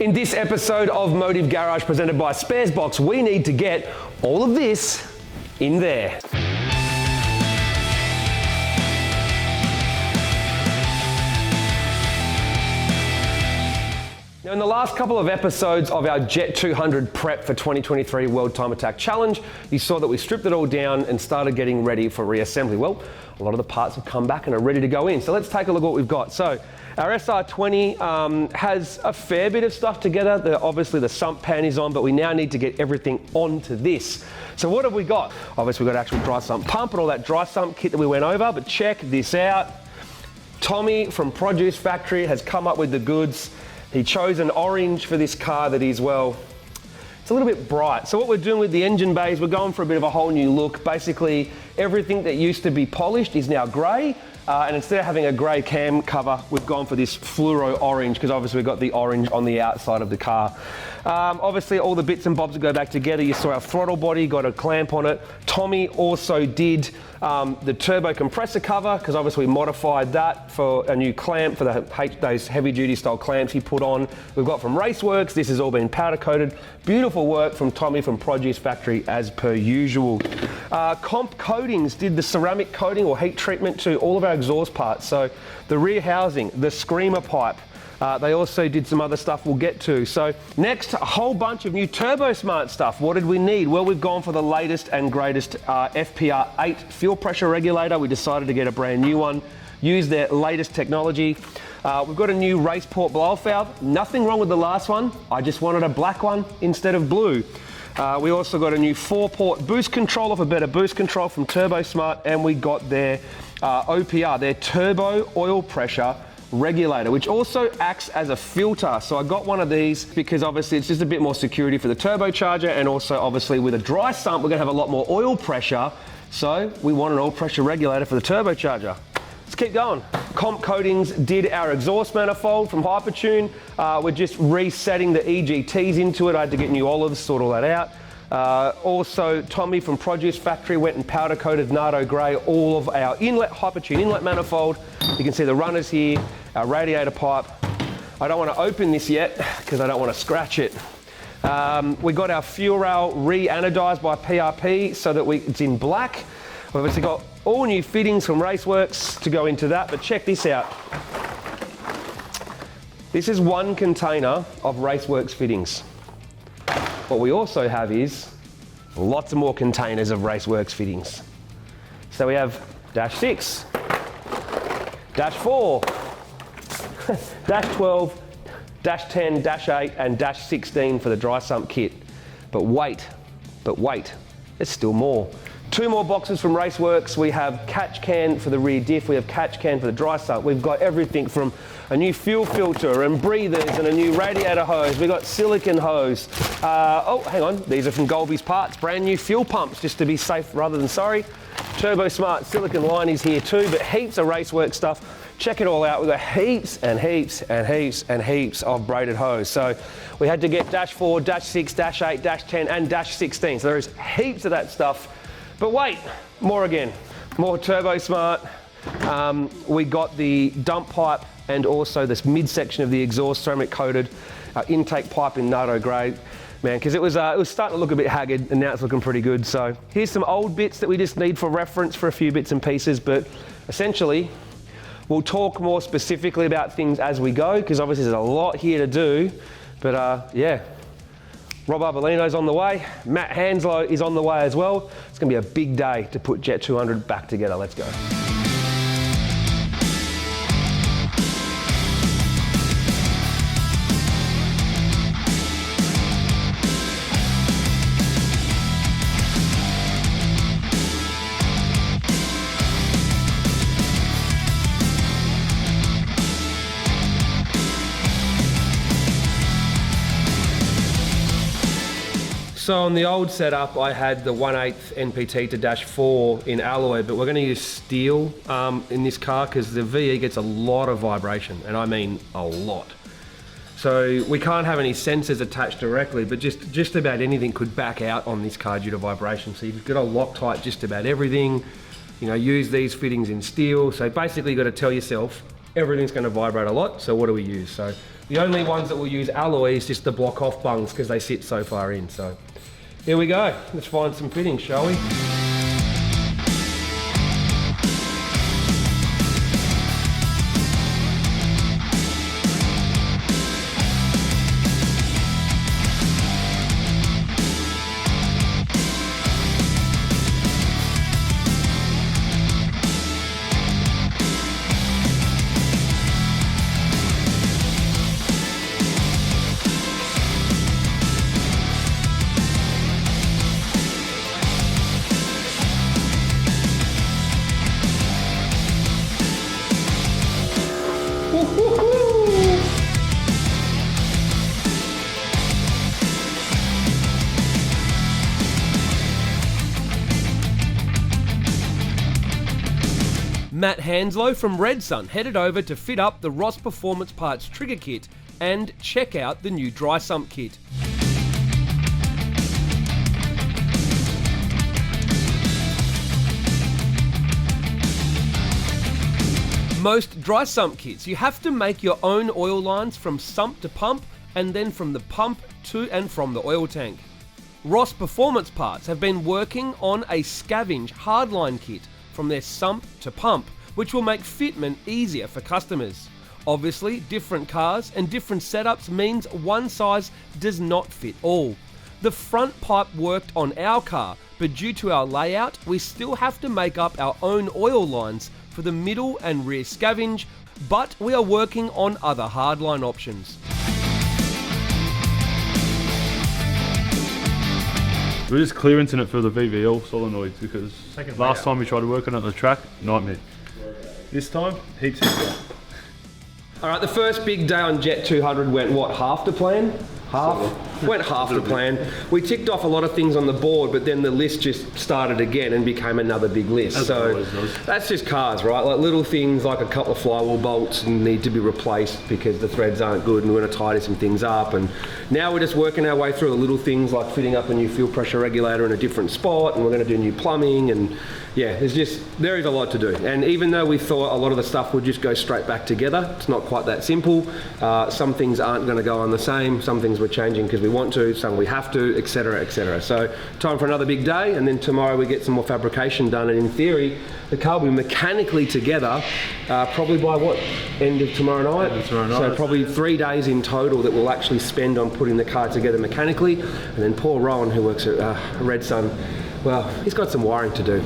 In this episode of Motive Garage presented by Sparesbox, we need to get all of this in there. Now, in the last couple of episodes of our JET200 prep for 2023 World Time Attack Challenge, you saw that we stripped it all down and started getting ready for reassembly. Well, a lot of the parts have come back and are ready to go in. So let's take a look at what we've got. So our SR20 has a fair bit of stuff together. Obviously the sump pan is on, but we now need to get everything onto this. So what have we got? Obviously we've got actual dry sump pump and all that dry sump kit that we went over, but check this out. Tommy from Produce Factory has come up with the goods. He chose an orange for this car that is, well, it's a little bit bright. So what we're doing with the engine bays, we're going for a bit of a whole new look. Basically, everything that used to be polished is now grey. And instead of having a grey cam cover, we've gone for this fluoro orange because obviously we've got the orange on the outside of the car. Obviously all the bits and bobs go back together. You saw our throttle body, got a clamp on it. Tommy also did the turbo compressor cover because obviously we modified that for a new clamp for those heavy duty style clamps he put on. We've got from Raceworks, this has all been powder coated. Beautiful work from Tommy from Produce Factory as per usual. Comp Coatings did the ceramic coating or heat treatment to all of our exhaust parts. So the rear housing, the screamer pipe, they also did some other stuff we'll get to. So next, a whole bunch of new Turbo Smart stuff. What did we need? Well, we've gone for the latest and greatest FPR8 fuel pressure regulator. We decided to get a brand new one, use their latest technology. We've got a new race port blow-off valve. Nothing wrong with the last one. I just wanted a black one instead of blue. We also got a new 4-port boost controller for better boost control from Turbo Smart, and we got their OPR, their turbo oil pressure regulator, which also acts as a filter. So I got one of these because obviously it's just a bit more security for the turbocharger, and also obviously with a dry sump we're going to have a lot more oil pressure, so we want an oil pressure regulator for the turbocharger. Let's keep going. Comp Coatings did our exhaust manifold from Hypertune. We're just resetting the EGTs into it. I had to get new olives, sort all that out. Also, Tommy from Produce Factory went and powder coated Nardo Grey all of our inlet, Hypertune inlet manifold. You can see the runners here, our radiator pipe. I don't want to open this yet because I don't want to scratch it. We got our fuel rail re-anodized by PRP so that it's in black. We've obviously got all new fittings from Raceworks to go into that, but check this out. This is one container of Raceworks fittings. What we also have is lots of more containers of Raceworks fittings. So we have dash 6, dash 4, dash 12, dash 10, dash 8, and dash 16 for the dry sump kit. But wait, there's still more. 2 more boxes from Raceworks. We have catch can for the rear diff, we have catch can for the dry sump. We've got everything from a new fuel filter and breathers and a new radiator hose. We've got silicone hose. Oh, hang on, these are from Golby's Parts. Brand new fuel pumps, just to be safe rather than sorry. Turbo Smart silicone line is here too, but heaps of Raceworks stuff. Check it all out. We've got heaps and heaps and heaps and heaps of braided hose. So we had to get dash 4, dash 6, dash 8, dash 10, and dash 16. So there's heaps of that stuff. But wait, more again, more Turbo Smart. We got the dump pipe and also this midsection of the exhaust ceramic coated intake pipe in Nardo Grey. Man, because it was starting to look a bit haggard and now it's looking pretty good. So here's some old bits that we just need for reference for a few bits and pieces, but essentially we'll talk more specifically about things as we go because obviously there's a lot here to do, but yeah. Rob Arbolino's on the way, Matt Hanslow is on the way as well. It's going to be a big day to put JET200 back together. Let's go. So on the old setup, I had the 1/8 NPT to dash 4 in alloy, but we're going to use steel in this car because the VE gets a lot of vibration, and I mean a lot. So we can't have any sensors attached directly, but just about anything could back out on this car due to vibration. So you've got to Loctite just about everything. You know, use these fittings in steel. So basically you've got to tell yourself everything's going to vibrate a lot. So what do we use? So The only ones that will use alloy is just the block off bungs because they sit so far in. So here we go. Let's find some fittings, shall we? Matt Hanslow from Red Sun headed over to fit up the Ross Performance Parts trigger kit and check out the new Dry-Sump kit. Most Dry-Sump kits, you have to make your own oil lines from sump to pump and then from the pump to and from the oil tank. Ross Performance Parts have been working on a scavenge hardline kit from their sump to pump, which will make fitment easier for customers. Obviously, different cars and different setups means one size does not fit all. The front pipe worked on our car, but due to our layout, we still have to make up our own oil lines for the middle and rear scavenge, but we are working on other hardline options. We're just clearancing it for the VVL solenoids because last time we tried to work on it on the track, nightmare. This time, heaps easier. All right, the first big day on JET200 went what, half to plan? Half? Went half to plan. We ticked off a lot of things on the board, but then the list just started again and became another big list. So that's just cars, right? Like little things like a couple of flywheel bolts need to be replaced because the threads aren't good and we're gonna tidy some things up. And now we're just working our way through the little things like fitting up a new fuel pressure regulator in a different spot, and we're gonna do new plumbing, and yeah, there is a lot to do. And even though we thought a lot of the stuff would just go straight back together, it's not quite that simple. Some things aren't gonna go on the same, some things we're changing because we want to, some we have to, etc, etc. So time for another big day, and then tomorrow we get some more fabrication done, and in theory, the car will be mechanically together probably by what, end of tomorrow night? End of tomorrow night. So probably 3 days in total that we'll actually spend on putting the car together mechanically. And then poor Rowan, who works at Red Sun, well, he's got some wiring to do.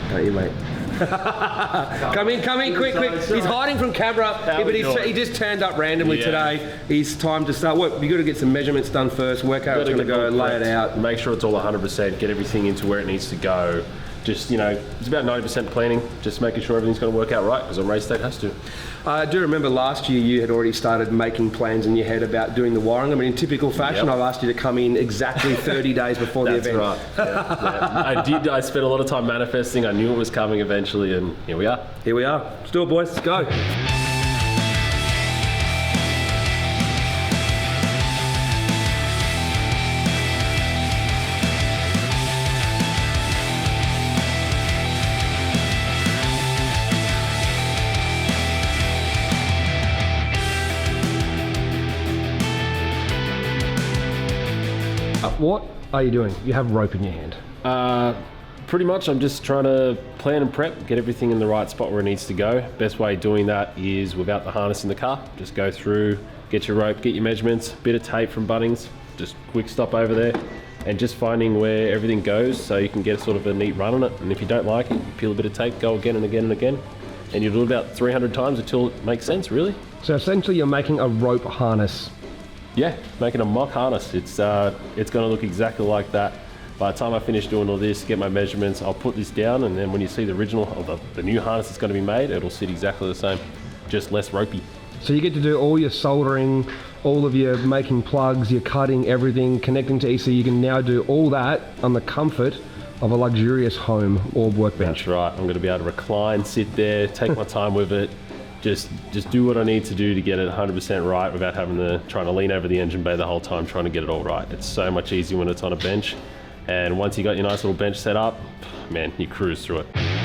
Don't you, mate? Come in, quick. He's hiding from camera, but he just turned up randomly today. He's time to start. What, you got to get some measurements done first, work out how it's going to go, lay it out. Make sure it's all 100%, get everything into where it needs to go. Just, it's about 90% planning, just making sure everything's going to work out right, because on race day it has to. I do remember last year you had already started making plans in your head about doing the wiring. I mean, in typical fashion, I've asked you to come in exactly 30 days before the event. That's right. Yeah. I spent a lot of time manifesting. I knew it was coming eventually, and here we are. Here we are. Let's do it, boys. Let's go. What are you doing? You have rope in your hand. Pretty much, I'm just trying to plan and prep, get everything in the right spot where it needs to go. Best way of doing that is without the harness in the car. Just go through, get your rope, get your measurements, bit of tape from Bunnings, just quick stop over there, and just finding where everything goes so you can get sort of a neat run on it. And if you don't like it, you peel a bit of tape, go again and again and again, and you'll do it about 300 times until it makes sense, really. So essentially you're making a rope harness. Yeah, making a mock harness. It's going to look exactly like that. By the time I finish doing all this, get my measurements, I'll put this down, and then when you see the original, or the new harness that's going to be made, it'll sit exactly the same, just less ropey. So you get to do all your soldering, all of your making plugs, your cutting, everything, connecting to ECU. You can now do all that on the comfort of a luxurious home or workbench. That's right. I'm going to be able to recline, sit there, take my time with it. Just do what I need to do to get it 100% right without having to trying to lean over the engine bay the whole time trying to get it all right. It's so much easier when it's on a bench, and once you got your nice little bench set up, man, you cruise through it.